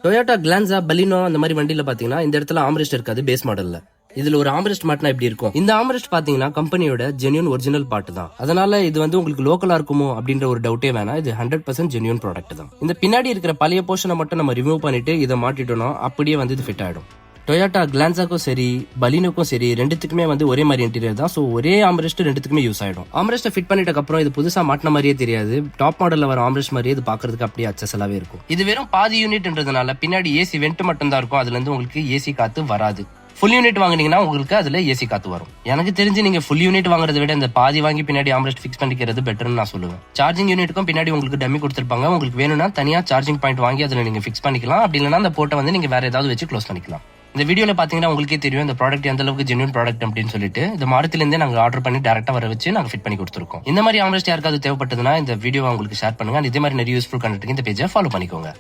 Toyota Glanza Baleno அந்த மாதிரி வண்டியில பாத்தீங்கன்னா இந்த இடத்துல ஆம்ரெஸ்ட் இருக்காது பேஸ் மாடல்ல. இதுல ஒரு ஆம்ரெஸ்ட் மாட்டினா எப்படி இருக்கும்? இந்த ஆம்ரெஸ்ட் பாத்தீங்கன்னா கம்பெனியோட ஜென்யூன் ஒரிஜினல் பார்ட் தான். அதனால இது வந்து உங்களுக்கு லோக்கலா இருக்குமோ அப்படின்ற ஒரு டவுட்டே வேணாம். இது 100% ஜென்யூன் ப்ராடக்ட் தான். இந்த பின்னாடி இருக்கிற பழைய போர்ஷனை மட்டும் நம்ம ரிமூவ் பண்ணிட்டு இதை மாட்டிட்டோம்னா அப்படியே வந்து இது ஃபிட் ஆயிடும். டொயோட்டா கிளான்சாக்கும் சரி பலினோக்கும் சரி ரெண்டுத்துக்குமே வந்து ஒரே மாதிரி இன்டீரியர் தான். ஸோ ஒரே ஆம்ரெஸ்ட் ரெண்டுத்துக்குமே யூஸ் ஆயிடும். ஆம்ரெஸ்ட்டை ஃபிட் பண்ணிட்டு அப்புறம் இது புதுசா மாட்டின மாதிரியே தெரியாது. டாப் மாடல்ல வர ஆம்ரெஸ்ட் மாதிரியே இது பாக்குறதுக்கு அப்படியே அச்சசலாவே இருக்கும். இது வெறும் பாதி யூனிட்ன்றதுனால பின்னாடி ஏசி வெண்ட் மட்டும் தான் இருக்கும். அதுல இருந்து உங்களுக்கு ஏசி காத்து வராது. ஃபுல் யூனிட் வாங்குனீங்கன்னா உங்களுக்கு அதுல ஏசி காத்து வரும். எனக்கு தெரிஞ்சு நீங்க ஃபுல் யூனிட் வாங்குறத விட இந்த பாதி வாங்கி பின்னாடி ஆம்ரெஸ்ட் ஃபிக்ஸ் பண்ணிக்கிறது பெட்டர்னு நான் சொல்லுவேன். சார்ஜிங் யூனிட்டுக்கும் பின்னாடி உங்களுக்கு டம்மி கொடுத்துருப்பாங்க. உங்களுக்கு வேணும்னா தனியா சார்ஜிங் பாயிண்ட் வாங்கி அதுல நீங்க ஃபிக்ஸ் பண்ணிக்கலாம். அப்படி இல்லைன்னா அந்த போட்டை வந்து நீங்க வேற ஏதாவது வச்சு க்ளோஸ் பண்ணிக்கலாம். இந்த வீடியோல பாத்தீங்கன்னா உங்களுக்கே தெரியும் இந்த ப்ராடக்ட் எந்த அளவுக்கு ஜென்யூன் ப்ராடக்ட் அப்படின்னு சொல்லிட்டு. இந்த மாடத்துல இருந்தே நாங்க ஆர்டர் பண்ணி டேரக்டா வர வச்சு நாங்க ஃபிட் பண்ணி கொடுத்துருக்கோம். இந்த மாதிரி ஆம்ரெஸ்ட் யாருக்காவது தேவைப்பட்டதுன்னா இந்த வீடியோ உங்களுக்கு ஷேர் பண்ணுங்க. இதே மாதிரி நிறைய யூஸ்ஃபுல் கண்டென்ட் இந்த பேஜை ஃபாலோ பண்ணிக்கோங்க.